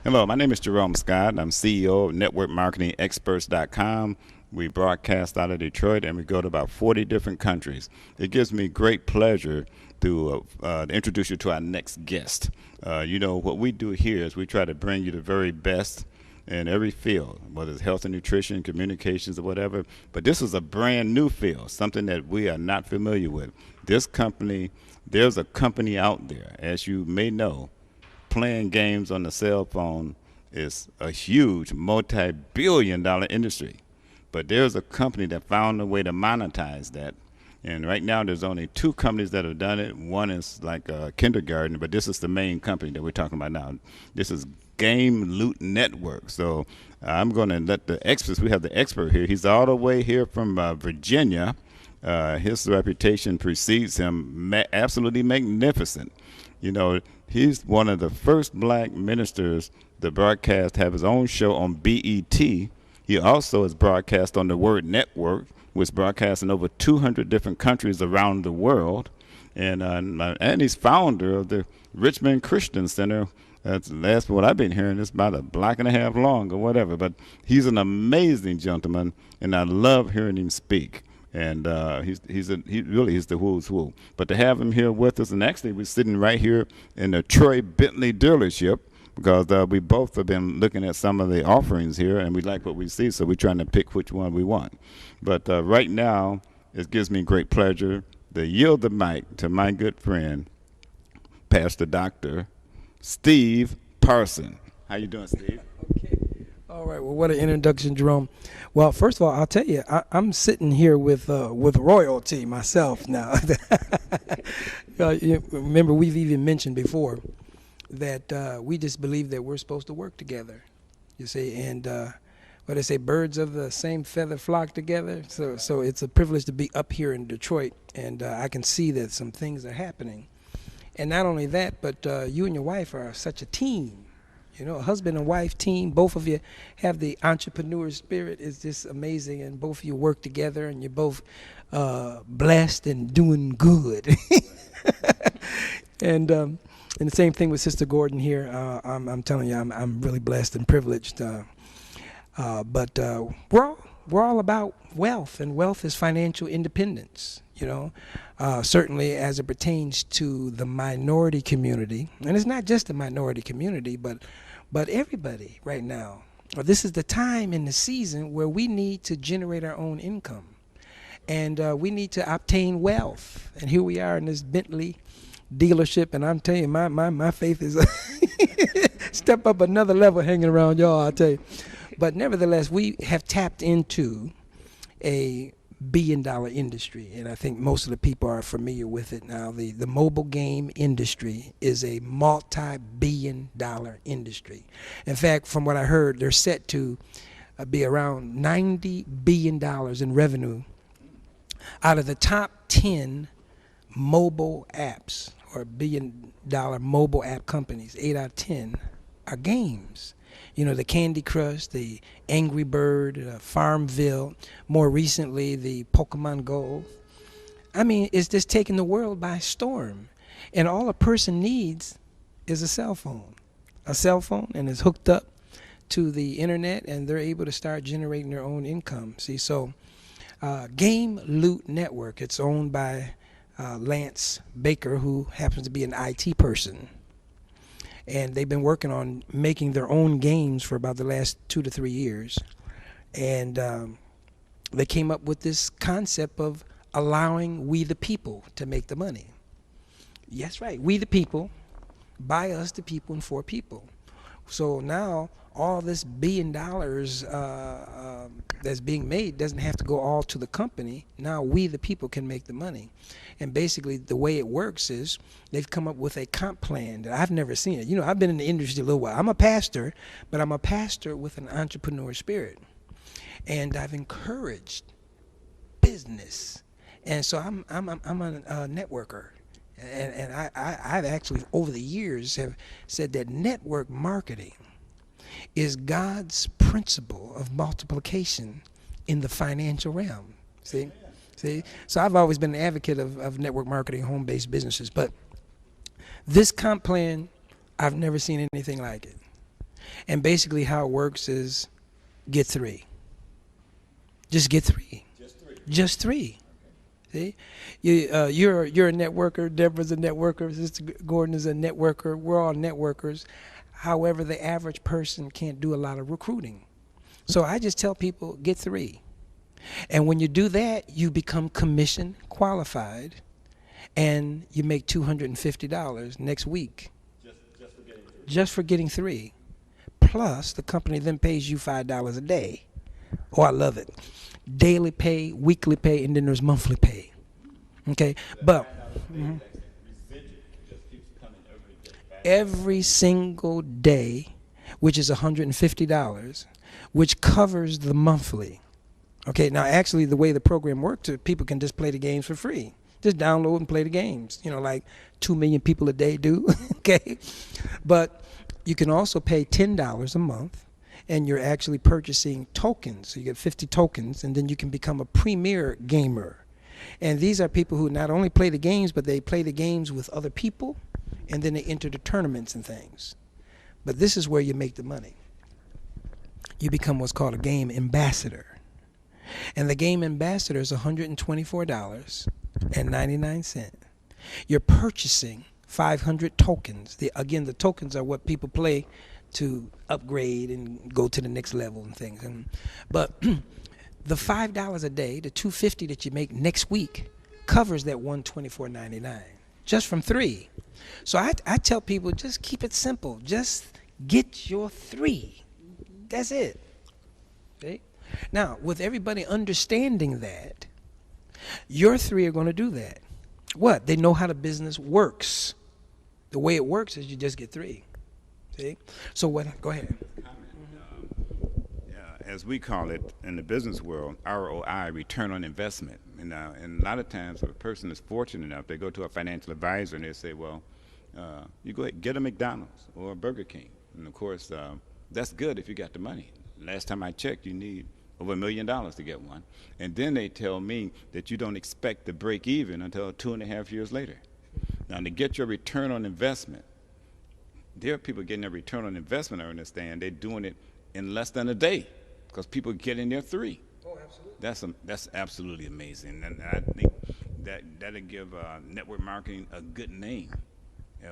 Hello, my name is Jerome Scott. I'm CEO of NetworkMarketingExperts.com. We broadcast out of Detroit and we go to about 40 different countries. It gives me great pleasure to introduce you to our next guest. What we do here is we try to bring you the very best in every field, whether it's health and nutrition, communications, or whatever. But this is a brand new field, something that we are not familiar with. There's a company out there, as you may know, playing games on the cell phone is a huge multi-billion-dollar industry. But there's a company that found a way to monetize that. And right now, there's only two companies that have done it. One is like a kindergarten, but this is the main company that we're talking about now. This is Game Loot Network. So I'm going to let the experts, we have the expert here. He's all the way here from Virginia. His reputation precedes him, absolutely magnificent. He's one of the first black ministers to broadcast, have his own show on BET. He also is broadcast on the Word Network, which broadcasts in over 200 different countries around the world. And he's founder of the Richmond Christian Center. That's last what I've been hearing. It's about a block and a half long or whatever. But he's an amazing gentleman, and I love hearing him speak. And he really is the who's who. But to have him here with us, and actually we're sitting right here in the Troy Bentley dealership because we both have been looking at some of the offerings here, and we like what we see, so we're trying to pick which one we want. But right now, it gives me great pleasure to yield the mic to my good friend, Pastor Dr. Steve Parson. How you doing, Steve? Okay. All right. Well, what an introduction, Jerome. Well, first of all, I'll tell you, I'm sitting here with royalty myself now. Remember, we've even mentioned before that we just believe that we're supposed to work together. You see, and what they say, birds of the same feather flock together. So it's a privilege to be up here in Detroit, and I can see that some things are happening. And not only that, but you and your wife are such a team. A husband and wife team. Both of you have the entrepreneur spirit. It's just amazing. And both of you work together, and you're both blessed and doing good. And the same thing with Sister Gordon here. I'm telling you, I'm really blessed and privileged. But we're all about wealth, and wealth is financial independence. Certainly as it pertains to the minority community, and it's not just the minority community, but everybody right now. This is the time in the season where we need to generate our own income, and we need to obtain wealth. And here we are in this Bentley dealership, and I'm telling you, my faith is step up another level hanging around y'all, I tell you. But nevertheless, we have tapped into a billion-dollar industry, and I think most of the people are familiar with it now. The mobile game industry is a multi-billion-dollar industry. In fact, from what I heard, they're set to be around $90 billion in revenue out of the top 10 mobile apps or billion-dollar mobile app companies. 8 out of 10 are games. The Candy Crush, the Angry Bird, Farmville, more recently the Pokemon Go. I mean, it's just taking the world by storm. And all a person needs is a cell phone. A cell phone, and it's hooked up to the internet, and they're able to start generating their own income. See, so Game Loot Network, it's owned by Lance Baker, who happens to be an IT person. And they've been working on making their own games for about the last 2 to 3 years. And they came up with this concept of allowing we the people to make the money. Yes, right. We the people, by us the people, and for people. So now all this $1 billion that's being made doesn't have to go all to the company. Now we the people can make the money. And basically the way it works is they've come up with a comp plan that I've never seen it. I've been in the industry a little while. I'm a pastor, but I'm a pastor with an entrepreneur spirit. And I've encouraged business. And so I'm a networker. And I've actually over the years have said that network marketing is God's principle of multiplication in the financial realm. See? So I've always been an advocate of network marketing, home-based businesses. But this comp plan, I've never seen anything like it. And basically how it works is get 3. Just get 3. Just 3. See, you're a networker. Deborah's a networker. Sister Gordon is a networker. We're all networkers. However, the average person can't do a lot of recruiting. So I just tell people, get 3. And when you do that, you become commission qualified, and you make $250 next week. Just for getting 3. Plus, the company then pays you $5 a day. Oh, I love it. Daily pay, weekly pay, and then there's monthly pay. Okay, but every single day, which is $150, which covers the monthly. Okay, now actually the way the program works, people can just play the games for free. Just download and play the games. Like 2 million people a day do. Okay, but you can also pay $10 a month, and you're actually purchasing tokens. So you get 50 tokens, and then you can become a premier gamer. And these are people who not only play the games, but they play the games with other people, and then they enter the tournaments and things. But this is where you make the money. You become what's called a game ambassador. And the game ambassador is $124.99. You're purchasing 500 tokens. Again, the tokens are what people play to upgrade and go to the next level and things. But the $5 a day, the $250 that you make next week, covers that $124.99 just from 3. So I tell people, just keep it simple. Just get your 3. That's it. Okay? Now, with everybody understanding that, your 3 are going to do that. What? They know how the business works. The way it works is you just get 3. See? So what? Go ahead. As we call it in the business world, ROI, return on investment. And a lot of times, if a person is fortunate enough, they go to a financial advisor and they say, well, you go ahead, get a McDonald's or a Burger King. And of course, that's good if you got the money. Last time I checked, you need over $1 million to get one. And then they tell me that you don't expect to break even until 2.5 years later. Now, to get your return on investment, there are people getting their return on investment, I understand. They're doing it in less than a day because people are getting their 3. Oh, absolutely. That's absolutely amazing. And I think that'll give network marketing a good name.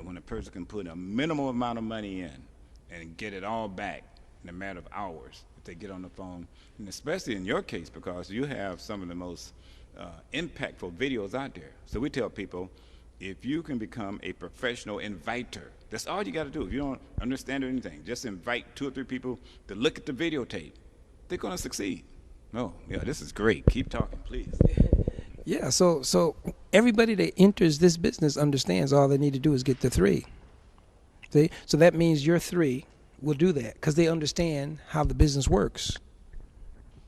When a person can put a minimal amount of money in and get it all back in a matter of hours if they get on the phone, and especially in your case because you have some of the most impactful videos out there. So we tell people, if you can become a professional inviter, that's all you got to do. If you don't understand anything, just invite 2 or 3 people to look at the videotape. They're going to succeed. Oh, yeah, this is great. Keep talking, please. Yeah, so everybody that enters this business understands all they need to do is get the 3. See? So that means your 3 will do that because they understand how the business works.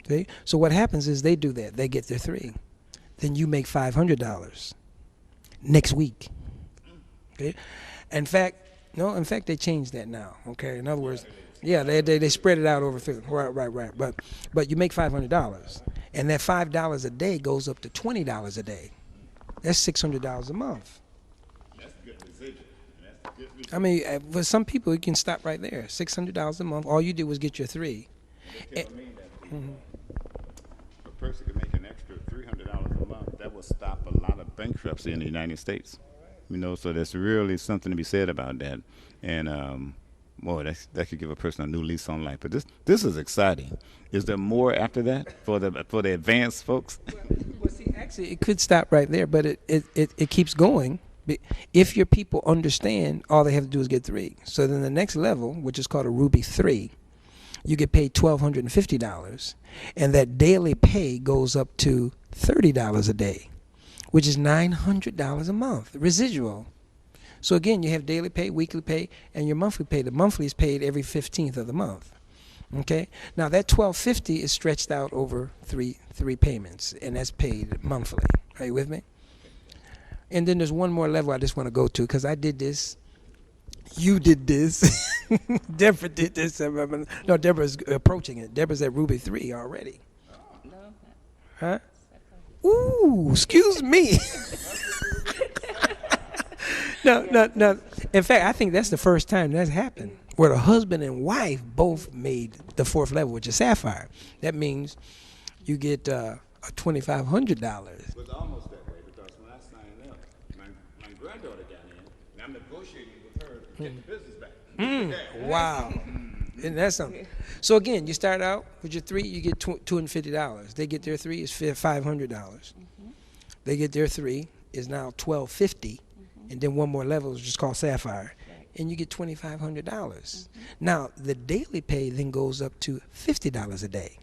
See? So what happens is they do that. They get their 3. Then you make $500 next week. Okay? In fact, they changed that now. Okay? In other words, yeah, they spread it out over 50. Right. But you make $500, and that $5 a day goes up to $20 a day. That's $600 a month. That's good residual. I mean, for some people, you can stop right there. $600 a month. All you do was get your 3. They tell me that a person can make an extra $300 a month. That will stop a lot of bankruptcy in the United States. So there's really something to be said about that. And boy, that could give a person a new lease on life. But this is exciting. Is there more after that for the advanced folks? Well, see, actually, it could stop right there, but it keeps going. If your people understand, all they have to do is get 3. So then the next level, which is called a Ruby 3, you get paid $1,250, and that daily pay goes up to $30 a day, which is $900 a month, residual. So again, you have daily pay, weekly pay, and your monthly pay. The monthly is paid every 15th of the month. Okay? Now that $1,250 is stretched out over three payments, and that's paid monthly. Are you with me? And then there's one more level I just want to go to because I did this. You did this. Deborah did this. No, Deborah's approaching it. Deborah's at Ruby 3 already. No. Huh? Ooh, excuse me. No. In fact, I think that's the first time that's happened. where the husband and wife both made the fourth level, which is sapphire. That means you get a $2,500. It was almost that way because when I signed up, my granddaughter got in, and I'm negotiating with her to get the business back. Wow. Isn't that something? So again, you start out with your three, you get $250. They get their three, is $500. They get their three, is now $1,250, and then one more level is just called sapphire, and you get $2,500. Now the daily pay then goes up to $50 a day.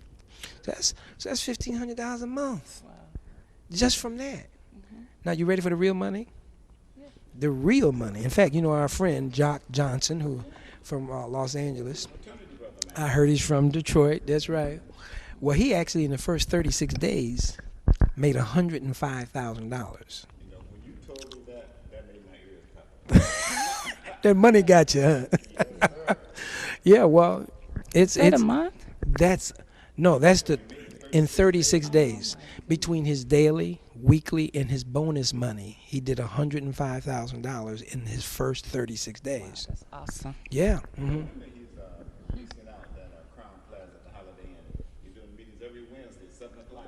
So that's $1,500 a month, just from that. Now you ready for the real money? The real money. In fact, you know our friend Jock Johnson, who from Los Angeles. I heard he's from Detroit. That's right. Well, he actually in the first 36 days made $105,000. You know, when you told me that made my ears pop. That money got you, huh? Yeah. Well, it's a month. That's in 36 days between his daily, weekly, and his bonus money. He did $105,000 in his first 36 days. Wow, that's awesome. Yeah. He's leasing out that Crown Plaza at the Holiday Inn. He's doing meetings every Wednesday, 7 o'clock.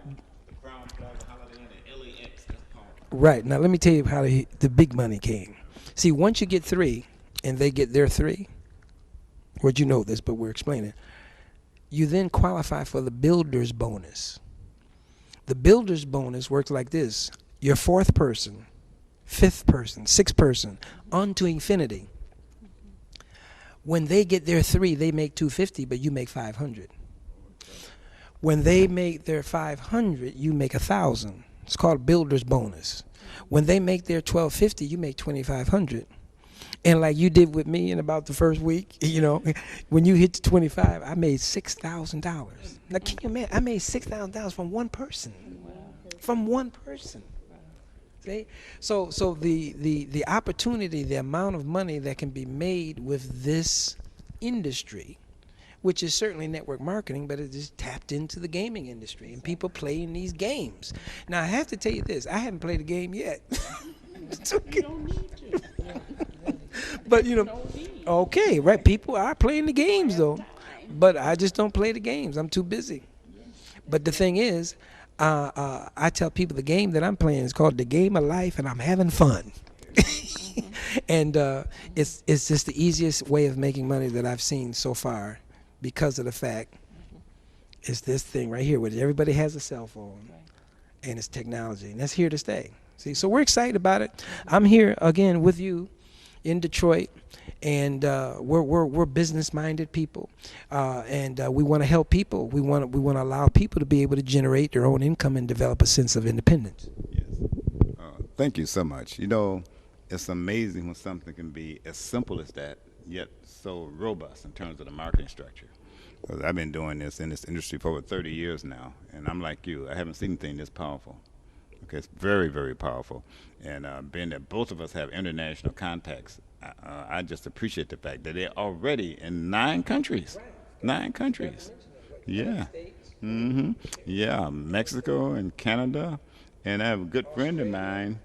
The Crown Plaza Holiday Inn at LAX. That's powerful. Right. Now let me tell you how the big money came. See, once you get three, and they get their three, well, you know this, but we're explaining. You then qualify for the builder's bonus. The builder's bonus works like this. Your fourth person, fifth person, sixth person, on to infinity. When they get their three, they make $250, but you make $500. When they make their $500, you make $1,000. It's called builder's bonus. When they make their $1,250, you make $2,500. And like you did with me in about the first week, you know, when you hit the 25, I made $6,000. Now, can you imagine? I made $6,000 from one person. From one person. See? So the opportunity, the amount of money that can be made with this industry, which is certainly network marketing, but it is tapped into the gaming industry and people playing these games. Now, I have to tell you this. I haven't played a game yet. It's okay. You don't need to. But, you know, okay, right, people are playing the games, though. But I just don't play the games. I'm too busy. But the thing is, I tell people the game that I'm playing is called the game of life, and I'm having fun. And it's just the easiest way of making money that I've seen so far because of the fact it's this thing right here where everybody has a cell phone, and it's technology, and that's here to stay. See, so we're excited about it. I'm here again with you in Detroit, and we're business-minded people, and we want to help people. We want to allow people to be able to generate their own income and develop a sense of independence. Yes. Thank you so much. You know, it's amazing when something can be as simple as that, yet so robust in terms of the marketing structure. Because I've been doing this in this industry for over 30 years now, and I'm like you. I haven't seen anything this powerful. Okay, it's very, very powerful. And being that both of us have international contacts, I just appreciate the fact that they're already in 9 countries. 9 countries. Yeah. Yeah, Mexico and Canada. And I have a good friend of mine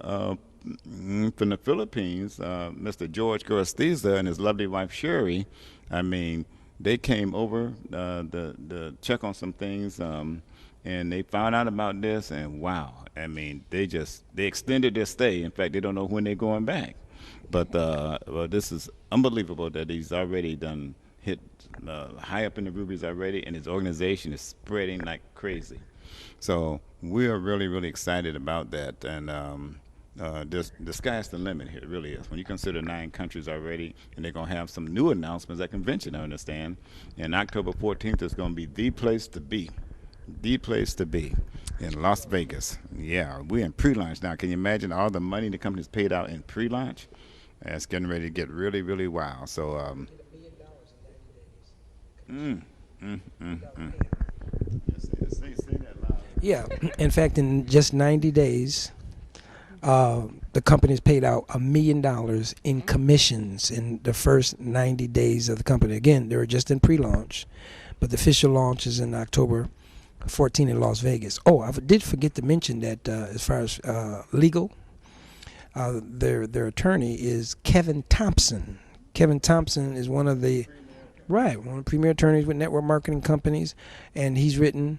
from the Philippines, Mr. George Gorostiza and his lovely wife Sherry. I mean, they came over to check on some things, and they found out about this, and wow, I mean, they extended their stay. In fact, they don't know when they're going back. But well, this is unbelievable that he's already done hit high up in the rubies already, and his organization is spreading like crazy. So we are really, really excited about that, and the sky's the limit here. It really is. When you consider 9 countries already, and they're going to have some new announcements at convention, I understand. And October 14th is going to be the place to be. The place to be in Las Vegas. Yeah, we're in pre-launch now. Can you imagine all the money the company's paid out in pre-launch? It's getting ready to get really, really wild. So, Yeah, in fact, in just 90 days, the company's paid out $1 million in commissions in the first 90 days of the company. Again, they were just in pre-launch, but the official launch is in October 14 in Las Vegas. Oh, I did forget to mention that as far as legal, their attorney is Kevin Thompson. Kevin Thompson is one of the premier attorneys with network marketing companies, and he's written,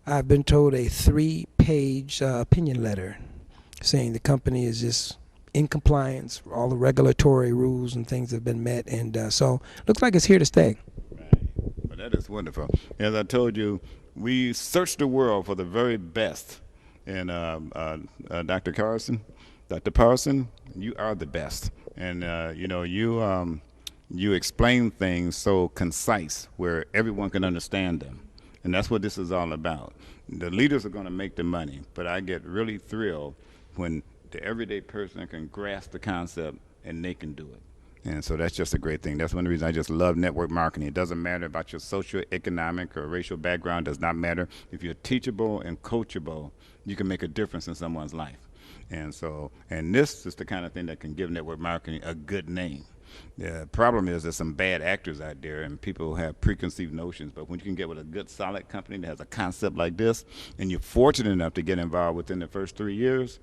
I've been told, a 3-page opinion letter saying the company is just in compliance, all the regulatory rules and things have been met, and so looks like it's here to stay. Right. Well, that is wonderful. As I told you, we search the world for the very best. And Dr. Parson, you are the best. And you explain things so concise where everyone can understand them. And that's what this is all about. The leaders are going to make the money, but I get really thrilled when the everyday person can grasp the concept and they can do it. And so that's just a great thing. That's one of the reasons I just love network marketing. It doesn't matter about your social, economic, or racial background. It does not matter. If you're teachable and coachable, you can make a difference in someone's life. And this is the kind of thing that can give network marketing a good name. The problem is there's some bad actors out there, and people have preconceived notions. But when you can get with a good, solid company that has a concept like this, and you're fortunate enough to get involved within the first 3 years,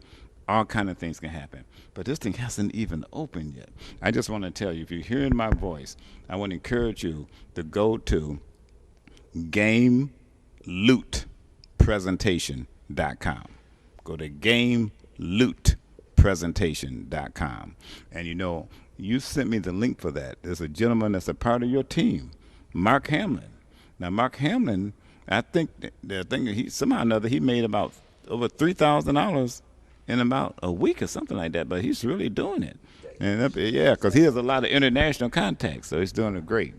all kind of things can happen. But this thing hasn't even opened yet. I just want to tell you, if you're hearing my voice, I want to encourage you to go to GameLootPresentation.com. Go to GameLootPresentation.com. And you sent me the link for that. There's a gentleman that's a part of your team, Mark Hamlin. Now, Mark Hamlin, I think the thing he somehow or another he made about over $3,000 in about a week or something like that. But he's really doing it, and because he has a lot of international contacts, so he's doing it great.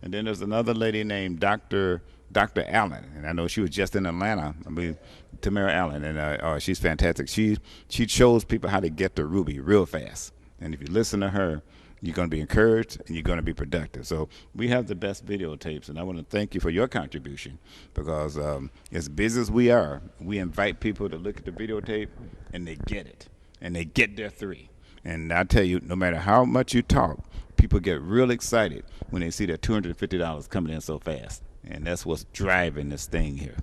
And then there's another lady named Dr. Allen, and I know she was just in Atlanta. I mean, Tamara Allen, and she's fantastic. She shows people how to get to Ruby real fast. And if you listen to her, you're going to be encouraged and you're going to be productive. So we have the best videotapes, and I want to thank you for your contribution because as busy as we are, we invite people to look at the videotape and they get it, and they get their 3. And I tell you, no matter how much you talk, people get real excited when they see that $250 coming in so fast. And that's what's driving this thing here.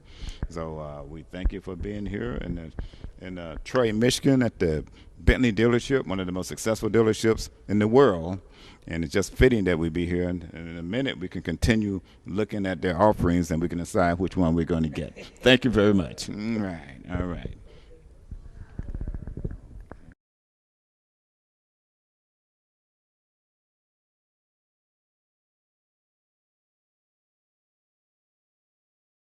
So we thank you for being here in Troy, Michigan at the Bentley dealership, one of the most successful dealerships in the world. And it's just fitting that we be here. And in a minute, we can continue looking at their offerings and we can decide which one we're going to get. Thank you very much. All right.